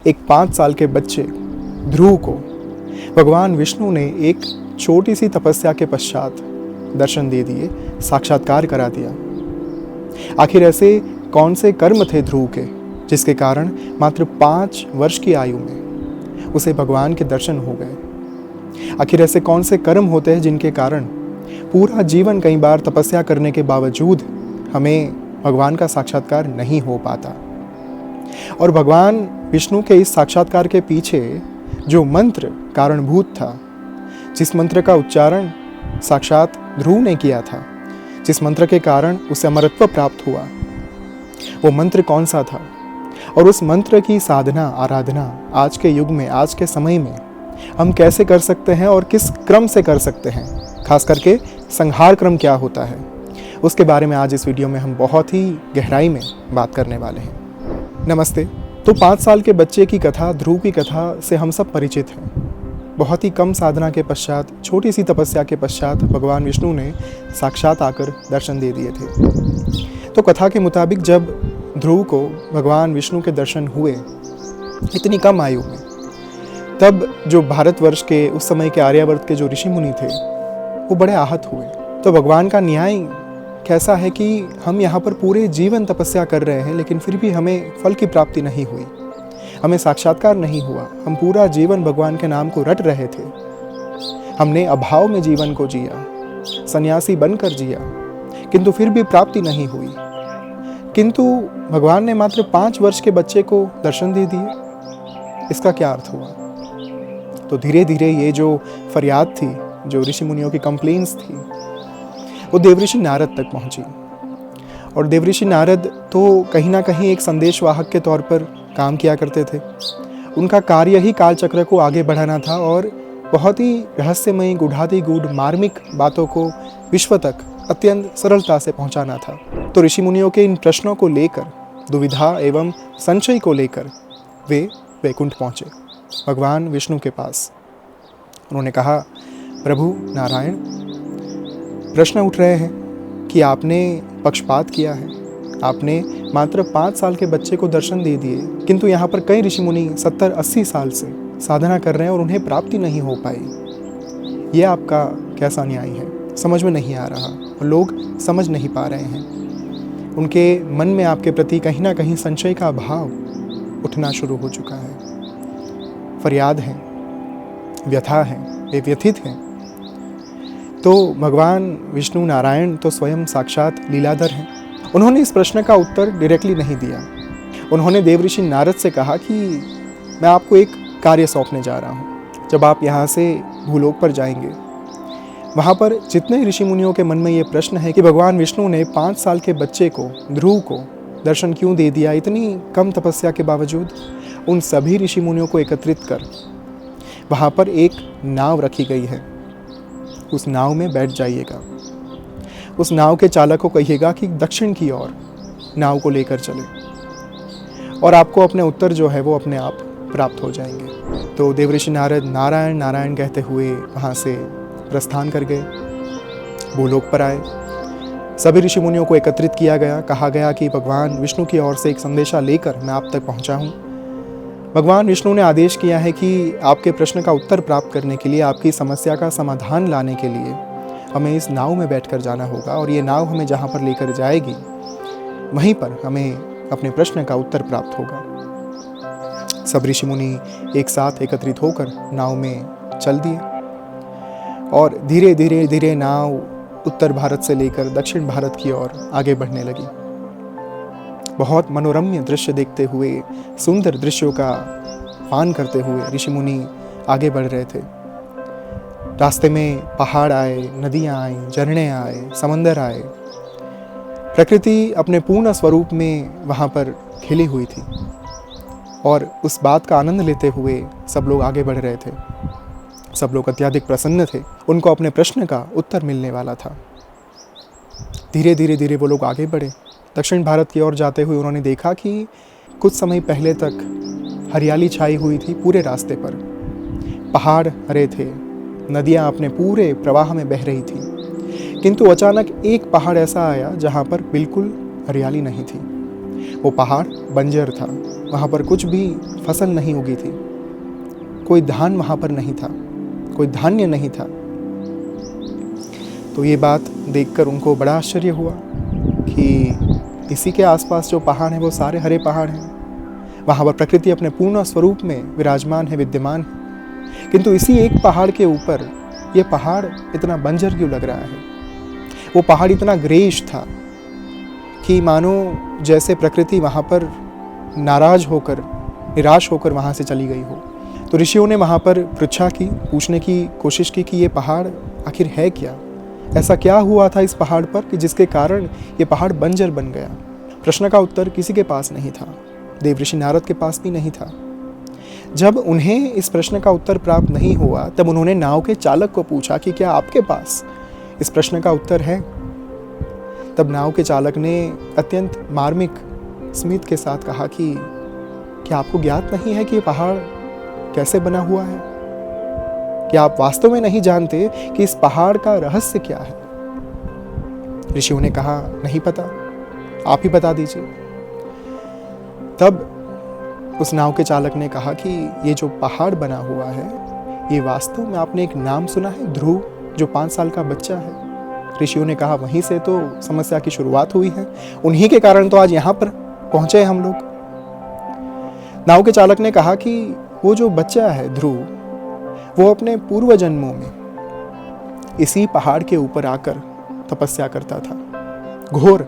एक 5 साल के बच्चे ध्रुव को भगवान विष्णु ने एक छोटी सी तपस्या के पश्चात दर्शन दे दिए, साक्षात्कार करा दिया। आखिर ऐसे कौन से कर्म थे ध्रुव के जिसके कारण मात्र 5 वर्ष की आयु में उसे भगवान के दर्शन हो गए? आखिर ऐसे कौन से कर्म होते हैं जिनके कारण पूरा जीवन कई बार तपस्या करने के बावजूद हमें भगवान का साक्षात्कार नहीं हो पाता? और भगवान विष्णु के इस साक्षात्कार के पीछे जो मंत्र कारणभूत था, जिस मंत्र का उच्चारण साक्षात ध्रुव ने किया था, जिस मंत्र के कारण उसे अमरत्व प्राप्त हुआ, वो मंत्र कौन सा था? और उस मंत्र की साधना आराधना आज के युग में, आज के समय में हम कैसे कर सकते हैं और किस क्रम से कर सकते हैं? खास करके संहार क्रम क्या होता है, उसके बारे में आज इस वीडियो में हम बहुत ही गहराई में बात करने वाले हैं। नमस्ते। तो 5 साल के बच्चे की कथा, ध्रुव की कथा से हम सब परिचित हैं। बहुत ही कम साधना के पश्चात, छोटी सी तपस्या के पश्चात भगवान विष्णु ने साक्षात आकर दर्शन दे दिए थे। तो कथा के मुताबिक जब ध्रुव को भगवान विष्णु के दर्शन हुए इतनी कम आयु में, तब जो भारतवर्ष के उस समय के आर्यावर्त के जो ऋषि मुनि थे वो बड़े आहत हुए। तो भगवान का न्याय कैसा है कि हम यहाँ पर पूरे जीवन तपस्या कर रहे हैं लेकिन फिर भी हमें फल की प्राप्ति नहीं हुई, हमें साक्षात्कार नहीं हुआ। हम पूरा जीवन भगवान के नाम को रट रहे थे, हमने अभाव में जीवन को जिया, सन्यासी बनकर जिया, किंतु फिर भी प्राप्ति नहीं हुई। किंतु भगवान ने मात्र 5 वर्ष के बच्चे को दर्शन दे दिए। इसका क्या अर्थ हुआ? तो धीरे धीरे ये जो फरियाद थी, जो ऋषि मुनियों की कंप्लेंट्स थी, वो देवऋषि नारद तक पहुंची। और देवऋषि नारद तो कहीं ना कहीं एक संदेशवाहक के तौर पर काम किया करते थे। उनका कार्य ही कालचक्र को आगे बढ़ाना था और बहुत ही रहस्यमयी, गूढ़ातिगूढ़, मार्मिक बातों को विश्व तक अत्यंत सरलता से पहुंचाना था। तो ऋषि मुनियों के इन प्रश्नों को लेकर, दुविधा एवं संशय को लेकर वे वैकुंठ पहुंचे, भगवान विष्णु के पास। उन्होंने कहा, प्रभु नारायण, प्रश्न उठ रहे हैं कि आपने पक्षपात किया है, आपने मात्र 5 साल के बच्चे को दर्शन दे दिए, किंतु यहाँ पर कई ऋषि मुनि 70-80 साल से साधना कर रहे हैं और उन्हें प्राप्ति नहीं हो पाई। ये आपका कैसा न्याय है? समझ में नहीं आ रहा, लोग समझ नहीं पा रहे हैं। उनके मन में आपके प्रति कहीं ना कहीं संशय का भाव उठना शुरू हो चुका है। फरियाद है, व्यथा है, वे व्यथित हैं। तो भगवान विष्णु नारायण तो स्वयं साक्षात लीलाधर हैं। उन्होंने इस प्रश्न का उत्तर डायरेक्टली नहीं दिया। उन्होंने देवऋषि नारद से कहा कि मैं आपको एक कार्य सौंपने जा रहा हूँ। जब आप यहाँ से भूलोक पर जाएंगे, वहाँ पर जितने ऋषि मुनियों के मन में ये प्रश्न है कि भगवान विष्णु ने 5 साल के बच्चे को, ध्रुव को दर्शन क्यों दे दिया इतनी कम तपस्या के बावजूद, उन सभी ऋषि मुनियों को एकत्रित कर वहाँ पर एक नाव रखी गई है। उस नाव में बैठ जाइएगा। उस नाव के चालक को कहिएगा कि दक्षिण की ओर नाव को लेकर चले और आपको अपने उत्तर जो है वो अपने आप प्राप्त हो जाएंगे। तो देवऋषि नारद नारायण नारायण कहते हुए वहाँ से प्रस्थान कर गए, भूलोक पर आए। सभी ऋषि मुनियों को एकत्रित किया गया। कहा गया कि भगवान विष्णु की ओर से एक संदेशा लेकर मैं आप तक पहुँचा हूँ। भगवान विष्णु ने आदेश किया है कि आपके प्रश्न का उत्तर प्राप्त करने के लिए, आपकी समस्या का समाधान लाने के लिए हमें इस नाव में बैठकर जाना होगा और ये नाव हमें जहाँ पर लेकर जाएगी वहीं पर हमें अपने प्रश्न का उत्तर प्राप्त होगा। सब ऋषि मुनि एक साथ एकत्रित होकर नाव में चल दिए और धीरे धीरे धीरे नाव उत्तर भारत से लेकर दक्षिण भारत की ओर आगे बढ़ने लगी। बहुत मनोरम्य दृश्य देखते हुए, सुंदर दृश्यों का पान करते हुए ऋषि मुनि आगे बढ़ रहे थे। रास्ते में पहाड़ आए, नदियाँ आई, झरने आए, समंदर आए। प्रकृति अपने पूर्ण स्वरूप में वहाँ पर खिली हुई थी और उस बात का आनंद लेते हुए सब लोग आगे बढ़ रहे थे। सब लोग अत्यधिक प्रसन्न थे, उनको अपने प्रश्न का उत्तर मिलने वाला था। धीरे धीरे धीरे वो लोग आगे बढ़े। दक्षिण भारत की ओर जाते हुए उन्होंने देखा कि कुछ समय पहले तक हरियाली छाई हुई थी पूरे रास्ते पर। पहाड़ हरे थे, नदियाँ अपने पूरे प्रवाह में बह रही थी, किंतु अचानक एक पहाड़ ऐसा आया जहाँ पर बिल्कुल हरियाली नहीं थी। वो पहाड़ बंजर था, वहाँ पर कुछ भी फसल नहीं उगी थी, कोई धान वहाँ पर नहीं था, कोई धान्य नहीं था। तो ये बात देखकर उनको बड़ा आश्चर्य हुआ कि इसी के आसपास जो पहाड़ हैं वो सारे हरे पहाड़ हैं, वहाँ पर प्रकृति अपने पूर्ण स्वरूप में विराजमान है, विद्यमान है, किंतु इसी एक पहाड़ के ऊपर ये पहाड़ इतना बंजर क्यों लग रहा है। वो पहाड़ इतना ग्रेश था कि मानो जैसे प्रकृति वहाँ पर नाराज होकर, निराश होकर वहाँ से चली गई हो। तो ऋषियों ने वहाँ पर पृच्छा की, पूछने की कोशिश की कि ये पहाड़ आखिर है क्या, ऐसा क्या हुआ था इस पहाड़ पर कि जिसके कारण ये पहाड़ बंजर बन गया। प्रश्न का उत्तर किसी के पास नहीं था, देव ऋषि नारद के पास भी नहीं था। जब उन्हें इस प्रश्न का उत्तर प्राप्त नहीं हुआ तब उन्होंने नाव के चालक को पूछा कि क्या आपके पास इस प्रश्न का उत्तर है। तब नाव के चालक ने अत्यंत मार्मिक स्मित के साथ कहा कि क्या आपको ज्ञात नहीं है कि ये पहाड़ कैसे बना हुआ है? क्या आप वास्तव में नहीं जानते कि इस पहाड़ का रहस्य क्या है? ऋषियों ने कहा, नहीं पता, आप ही बता दीजिए। तब उस नाव के चालक ने कहा कि ये जो पहाड़ बना हुआ है, ये वास्तव में आपने एक नाम सुना है, ध्रुव, जो 5 साल का बच्चा है। ऋषियों ने कहा, वहीं से तो समस्या की शुरुआत हुई है, उन्हीं के कारण तो आज यहाँ पर पहुंचे हम लोग। नाव के चालक ने कहा कि वो जो बच्चा है ध्रुव, वो अपने पूर्व जन्मों में इसी पहाड़ के ऊपर आकर तपस्या करता था, घोर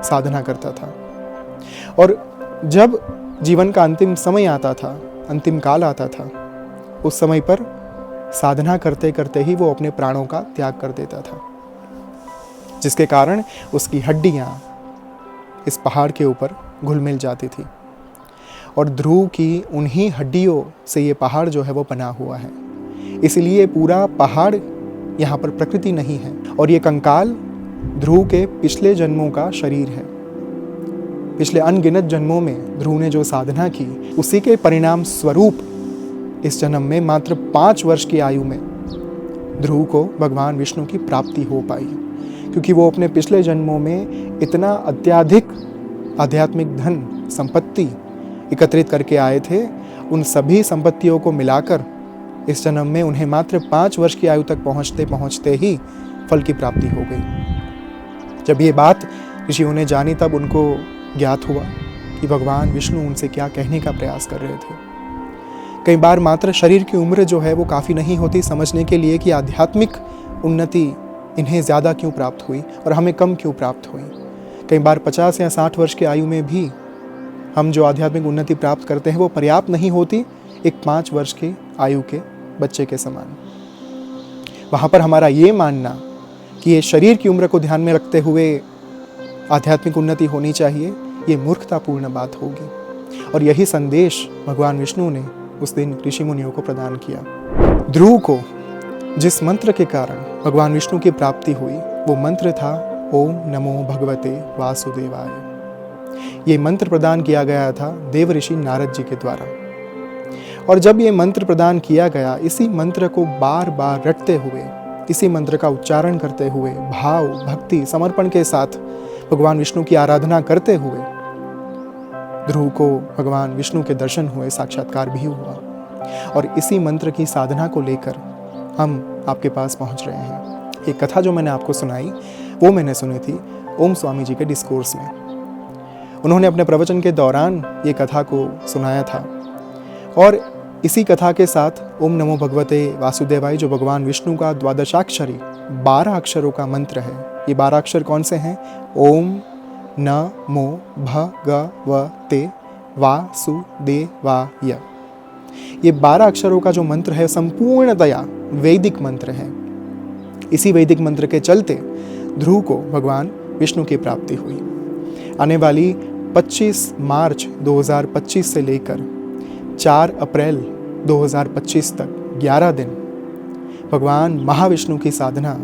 साधना करता था, और जब जीवन का अंतिम समय आता था, अंतिम काल आता था, उस समय पर साधना करते करते ही वो अपने प्राणों का त्याग कर देता था, जिसके कारण उसकी हड्डियां इस पहाड़ के ऊपर घुल मिल जाती थी। और ध्रुव की उन्हीं हड्डियों से ये पहाड़ जो है वो बना हुआ है। इसलिए पूरा पहाड़ यहाँ पर प्रकृति नहीं है, और ये कंकाल ध्रुव के पिछले जन्मों का शरीर है। पिछले अनगिनत जन्मों में ध्रुव ने जो साधना की, उसी के परिणाम स्वरूप इस जन्म में मात्र 5 वर्ष की आयु में ध्रुव को भगवान विष्णु की प्राप्ति हो पाई, क्योंकि वो अपने पिछले जन्मों में इतना अत्याधिक आध्यात्मिक धन संपत्ति एकत्रित करके आए थे। उन सभी संपत्तियों को मिलाकर इस जन्म में उन्हें मात्र 5 वर्ष की आयु तक पहुँचते पहुँचते ही फल की प्राप्ति हो गई। जब ये बात ऋषियों ने जानी तब उनको ज्ञात हुआ कि भगवान विष्णु उनसे क्या कहने का प्रयास कर रहे थे। कई बार मात्र शरीर की उम्र जो है वो काफ़ी नहीं होती समझने के लिए कि आध्यात्मिक उन्नति इन्हें ज़्यादा क्यों प्राप्त हुई और हमें कम क्यों प्राप्त हुई। कई बार 50 या 60 वर्ष की आयु में भी हम जो आध्यात्मिक उन्नति प्राप्त करते हैं वो पर्याप्त नहीं होती एक 5 वर्ष की आयु के बच्चे के समान। वहाँ पर हमारा ये मानना कि ये शरीर की उम्र को ध्यान में रखते हुए आध्यात्मिक उन्नति होनी चाहिए, ये मूर्खतापूर्ण बात होगी। और यही संदेश भगवान विष्णु ने उस दिन ऋषि मुनियों को प्रदान किया। ध्रुव को जिस मंत्र के कारण भगवान विष्णु की प्राप्ति हुई वो मंत्र था ओम नमो भगवते वासुदेवाय। ये मंत्र प्रदान किया गया था देव ऋषि नारद जी के द्वारा। और जब ये मंत्र प्रदान किया गया, इसी मंत्र को बार बार रटते हुए, इसी मंत्र का उच्चारण करते हुए, भाव भक्ति समर्पण के साथ भगवान विष्णु की आराधना करते हुए ध्रुव को भगवान विष्णु के दर्शन हुए, साक्षात्कार भी हुआ। और इसी मंत्र की साधना को लेकर हम आपके पास पहुंच रहे हैं। एक कथा जो मैंने आपको सुनाई वो मैंने सुनी थी ओम स्वामी जी के डिस्कोर्स में। उन्होंने अपने प्रवचन के दौरान ये कथा को सुनाया था, और इसी कथा के साथ ओम नमो भगवते वासुदेवाय जो भगवान विष्णु का द्वादशाक्षरी 12 अक्षरों का मंत्र है। ये 12 अक्षर कौन से हैं? ओम नमो भगवते वासुदेवाय। ये 12 अक्षरों का जो मंत्र है संपूर्णतया वैदिक मंत्र है। इसी वैदिक मंत्र के चलते ध्रुव को भगवान विष्णु की प्राप्ति हुई। आने वाली 25 मार्च 2025 से लेकर 4 अप्रैल 2025 तक 11 दिन भगवान महाविष्णु की साधना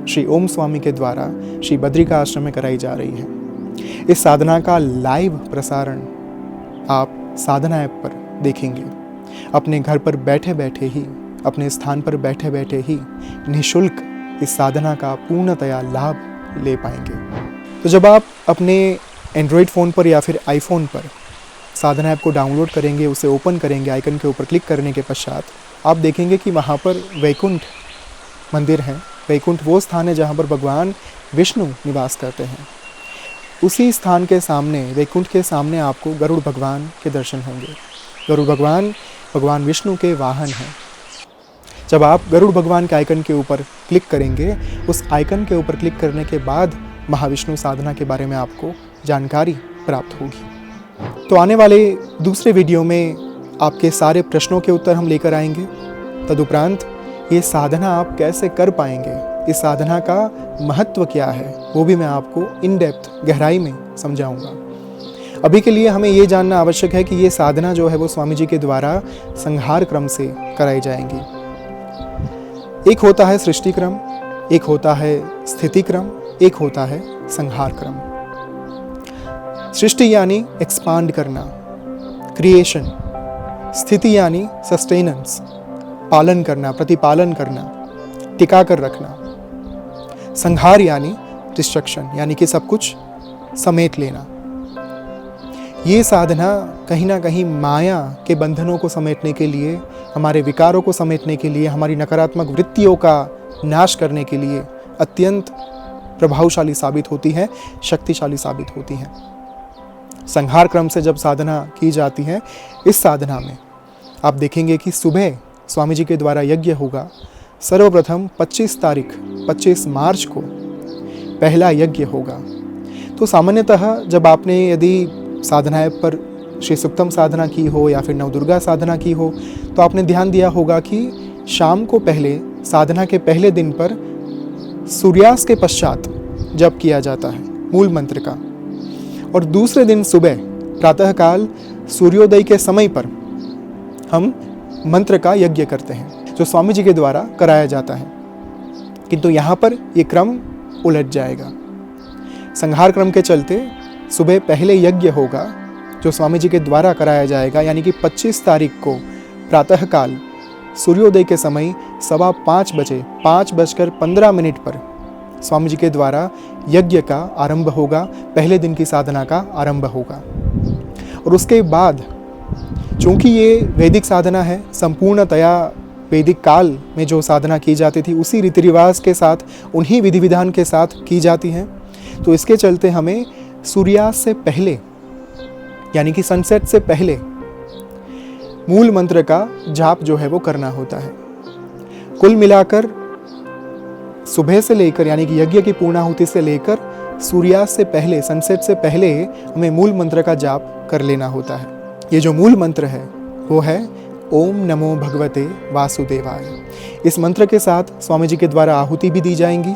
श्री ओम स्वामी के द्वारा श्री बद्रिका आश्रम में कराई जा रही है। इस साधना का लाइव प्रसारण आप साधना ऐप पर देखेंगे। अपने घर पर बैठे बैठे ही, अपने स्थान पर बैठे बैठे ही निःशुल्क इस साधना का पूर्णतया लाभ ले पाएंगे। तो जब आप अपने एंड्रॉयड फ़ोन पर या फिर आईफोन पर साधना ऐप को डाउनलोड करेंगे, उसे ओपन करेंगे, आइकन के ऊपर क्लिक करने के पश्चात आप देखेंगे कि वहाँ पर वैकुंठ मंदिर है। वैकुंठ वो स्थान है जहाँ पर भगवान विष्णु निवास करते हैं। उसी स्थान के सामने, वैकुंठ के सामने आपको गरुड़ भगवान के दर्शन होंगे। गरुड़ भगवान भगवान विष्णु के वाहन हैं। जब आप गरुड़ भगवान के आइकन के ऊपर क्लिक करेंगे, उस आइकन के ऊपर क्लिक करने के बाद महाविष्णु साधना के बारे में आपको जानकारी प्राप्त होगी। तो आने वाले दूसरे वीडियो में आपके सारे प्रश्नों के उत्तर हम लेकर आएंगे। तदुपरांत ये साधना आप कैसे कर पाएंगे, इस साधना का महत्व क्या है, वो भी मैं आपको इन डेप्थ गहराई में समझाऊंगा। अभी के लिए हमें ये जानना आवश्यक है कि ये साधना जो है वो स्वामी जी के द्वारा संहार क्रम से कराई जाएंगी। एक होता है सृष्टि क्रम, एक होता है स्थिति क्रम, एक होता है संहार क्रम। सृष्टि यानी एक्सपांड करना, क्रिएशन। स्थिति यानी सस्टेनेंस, पालन करना, प्रतिपालन करना, टिका कर रखना। संहार यानी डिस्ट्रक्शन, यानी कि सब कुछ समेट लेना। ये साधना कहीं ना कहीं माया के बंधनों को समेटने के लिए, हमारे विकारों को समेटने के लिए, हमारी नकारात्मक वृत्तियों का नाश करने के लिए अत्यंत प्रभावशाली साबित होती है, शक्तिशाली साबित होती है। संहार क्रम से जब साधना की जाती है, इस साधना में आप देखेंगे कि सुबह स्वामी जी के द्वारा यज्ञ होगा। सर्वप्रथम 25 मार्च को पहला यज्ञ होगा। तो सामान्यतः जब आपने यदि साधना ऐप पर श्री सुक्तम साधना की हो या फिर नवदुर्गा साधना की हो, तो आपने ध्यान दिया होगा कि शाम को पहले, साधना के पहले दिन पर सूर्यास्त के पश्चात जप किया जाता है मूल मंत्र का, और दूसरे दिन सुबह प्रातःकाल सूर्योदय के समय पर हम मंत्र का यज्ञ करते हैं, जो स्वामी जी के द्वारा कराया जाता है। किंतु यहाँ पर ये क्रम उलट जाएगा। संहार क्रम के चलते सुबह पहले यज्ञ होगा जो स्वामी जी के द्वारा कराया जाएगा, यानी कि 25 तारीख को प्रातःकाल सूर्योदय के समय 5:15 बजे 5:15 पर स्वामी जी के द्वारा यज्ञ का आरंभ होगा, पहले दिन की साधना का आरंभ होगा। और उसके बाद चूँकि ये वैदिक साधना है, संपूर्णतया वैदिक काल में जो साधना की जाती थी उसी रीति रिवाज के साथ, उन्हीं विधि विधान के साथ की जाती है, तो इसके चलते हमें सूर्यास्त से पहले, यानी कि सनसेट से पहले मूल मंत्र का जाप जो है वो करना होता है। कुल मिलाकर सुबह से लेकर, यानी कि यज्ञ की पूर्णाहुति से लेकर सूर्यास्त से पहले, सनसेट से पहले हमें मूल मंत्र का जाप कर लेना होता है। ये जो मूल मंत्र है वो है ओम नमो भगवते वासुदेवाय। इस मंत्र के साथ स्वामी जी के द्वारा आहुति भी दी जाएंगी,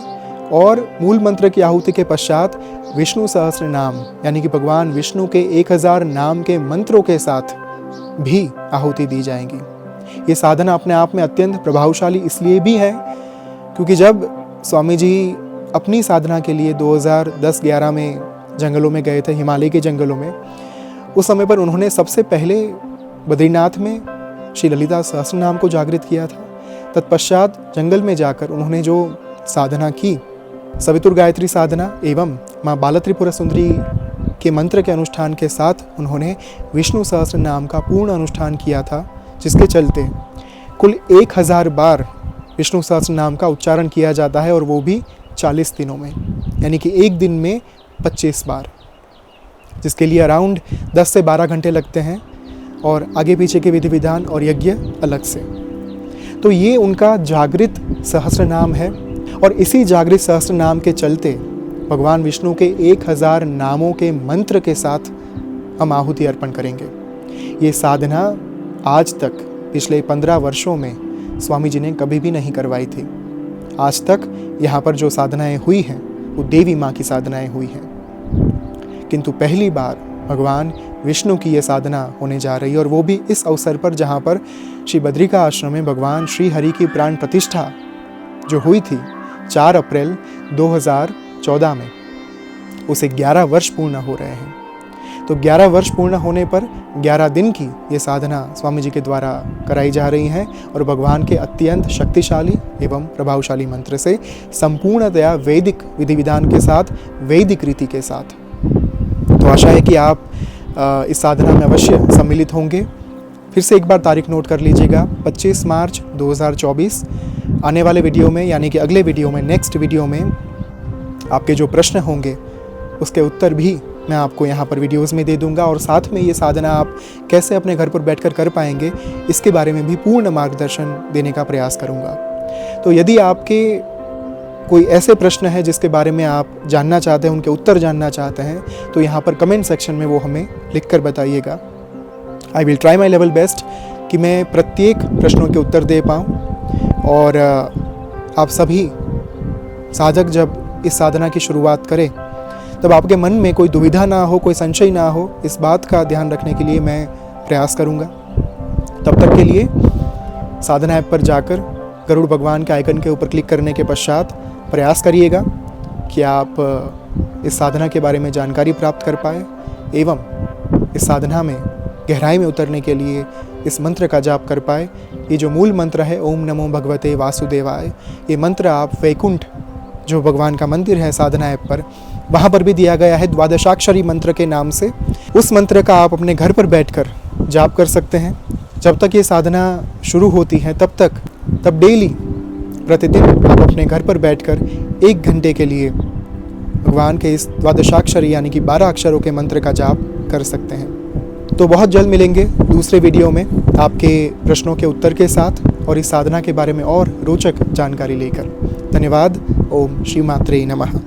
और मूल मंत्र की आहुति के पश्चात विष्णु सहस्त्र नाम, यानी कि भगवान विष्णु के 1000 नाम के मंत्रों के साथ भी आहुति दी जाएंगी। ये साधना अपने आप में अत्यंत प्रभावशाली इसलिए भी है क्योंकि जब स्वामी जी अपनी साधना के लिए 2010-11 में जंगलों में गए थे, हिमालय के जंगलों में, उस समय पर उन्होंने सबसे पहले बद्रीनाथ में श्री ललिता सहस्त्र नाम को जागृत किया था। तत्पश्चात जंगल में जाकर उन्होंने जो साधना की, सवितुर गायत्री साधना एवं माँ बाला त्रिपुरा सुंदरी के मंत्र के अनुष्ठान के साथ उन्होंने विष्णु सहस्त्र नाम का पूर्ण अनुष्ठान किया था, जिसके चलते कुल 1000 बार विष्णु सहस्त्र नाम का उच्चारण किया जाता है, और वो भी 40 दिनों में, यानी कि एक दिन में 25 बार, जिसके लिए अराउंड 10 से 12 घंटे लगते हैं, और आगे पीछे के विधि विधान और यज्ञ अलग से। तो ये उनका जागृत सहस्त्र नाम है, और इसी जागृत सहस्त्र नाम के चलते भगवान विष्णु के 1000 नामों के मंत्र के साथ हम आहुति अर्पण करेंगे। ये साधना आज तक पिछले 15 वर्षों में स्वामी जी ने कभी भी नहीं करवाई थी। आज तक यहाँ पर जो साधनाएं हुई हैं वो देवी माँ की साधनाएं हुई हैं, किंतु पहली बार भगवान विष्णु की ये साधना होने जा रही है, और वो भी इस अवसर पर जहाँ पर श्री बद्रिका आश्रम में भगवान श्री हरि की प्राण प्रतिष्ठा जो हुई थी 4 अप्रैल 2014 में, उसे 11 वर्ष पूर्ण हो रहे हैं। तो 11 वर्ष पूर्ण होने पर 11 दिन की ये साधना स्वामी जी के द्वारा कराई जा रही हैं, और भगवान के अत्यंत शक्तिशाली एवं प्रभावशाली मंत्र से संपूर्णतया वैदिक विधि विधान के साथ, वैदिक रीति के साथ। तो आशा है कि आप इस साधना में अवश्य सम्मिलित होंगे। फिर से एक बार तारीख नोट कर लीजिएगा, 25 मार्च 2024। आने वाले वीडियो में, यानी कि अगले वीडियो में, नेक्स्ट वीडियो में आपके जो प्रश्न होंगे उसके उत्तर भी मैं आपको यहाँ पर वीडियोस में दे दूँगा, और साथ में ये साधना आप कैसे अपने घर पर बैठकर कर पाएंगे इसके बारे में भी पूर्ण मार्गदर्शन देने का प्रयास करूँगा। तो यदि आपके कोई ऐसे प्रश्न है जिसके बारे में आप जानना चाहते हैं, उनके उत्तर जानना चाहते हैं, तो यहाँ पर कमेंट सेक्शन में वो हमें लिख कर बताइएगा। I will try my level best कि मैं प्रत्येक प्रश्नों के उत्तर दे पाऊँ। और आप सभी साधक जब इस साधना की शुरुआत करें तब आपके मन में कोई दुविधा ना हो, कोई संशय ना हो, इस बात का ध्यान रखने के लिए मैं प्रयास करूँगा। तब तक के लिए साधना ऐप पर जाकर गरुड़ भगवान के आइकन के ऊपर क्लिक करने के पश्चात प्रयास करिएगा कि आप इस साधना के बारे में जानकारी प्राप्त कर पाए, एवं इस साधना में गहराई में उतरने के लिए इस मंत्र का जाप कर पाए। ये जो मूल मंत्र है, ओम नमो भगवते वासुदेवाय, ये मंत्र आप वैकुंठ जो भगवान का मंदिर है साधना ऐप पर, वहाँ पर भी दिया गया है द्वादशाक्षरी मंत्र के नाम से। उस मंत्र का आप अपने घर पर बैठकर जाप कर सकते हैं। जब तक ये साधना शुरू होती है तब डेली प्रतिदिन आप अपने घर पर बैठकर 1 घंटे के लिए भगवान के इस द्वादशाक्षरी यानी कि 12 अक्षरों के मंत्र का जाप कर सकते हैं। तो बहुत जल्द मिलेंगे दूसरे वीडियो में आपके प्रश्नों के उत्तर के साथ और इस साधना के बारे में और रोचक जानकारी लेकर। धन्यवाद। ओम श्री मात्रे नमः।